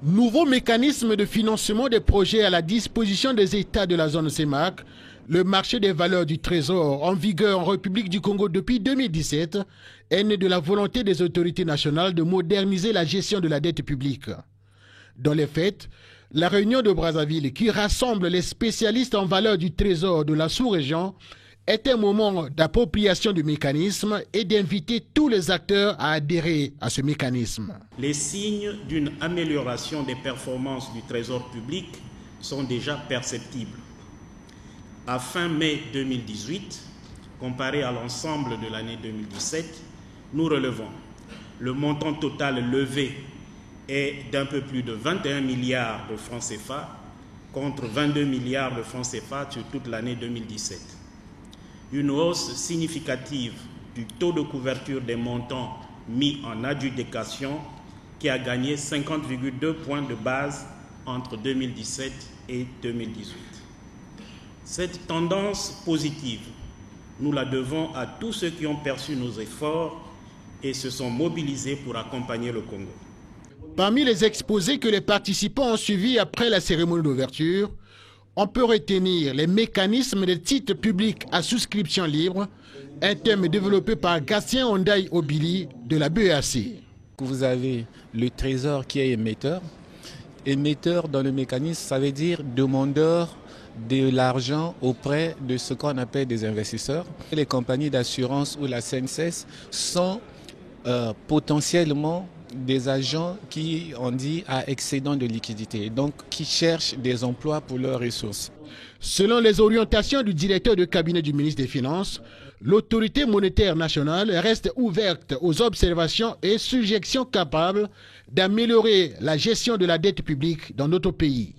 Nouveau mécanisme de financement des projets à la disposition des États de la zone CEMAC, le marché des valeurs du Trésor en vigueur en République du Congo depuis 2017 est né de la volonté des autorités nationales de moderniser la gestion de la dette publique. Dans les faits, la réunion de Brazzaville qui rassemble les spécialistes en valeurs du Trésor de la sous-région est un moment d'appropriation du mécanisme et d'inviter tous les acteurs à adhérer à ce mécanisme. Les signes d'une amélioration des performances du Trésor public sont déjà perceptibles. À fin mai 2018, comparé à l'ensemble de l'année 2017, nous relevons le montant total levé est d'un peu plus de 21 milliards de francs CFA contre 22 milliards de francs CFA sur toute l'année 2017. Une hausse significative du taux de couverture des montants mis en adjudication qui a gagné 50,2 points de base entre 2017 et 2018. Cette tendance positive, nous la devons à tous ceux qui ont perçu nos efforts et se sont mobilisés pour accompagner le Congo. Parmi les exposés que les participants ont suivis après la cérémonie d'ouverture, on peut retenir les mécanismes des titres publics à souscription libre, un thème développé par Gatien Ondaï Obili de la BEAC. Vous avez le Trésor qui est émetteur. Émetteur dans le mécanisme, ça veut dire demandeur de l'argent auprès de ce qu'on appelle des investisseurs. Les compagnies d'assurance ou la CNCS sont potentiellement des agents qui ont dit à excédent de liquidité, donc qui cherchent des emplois pour leurs ressources. Selon les orientations du directeur de cabinet du ministre des Finances, l'autorité monétaire nationale reste ouverte aux observations et suggestions capables d'améliorer la gestion de la dette publique dans notre pays.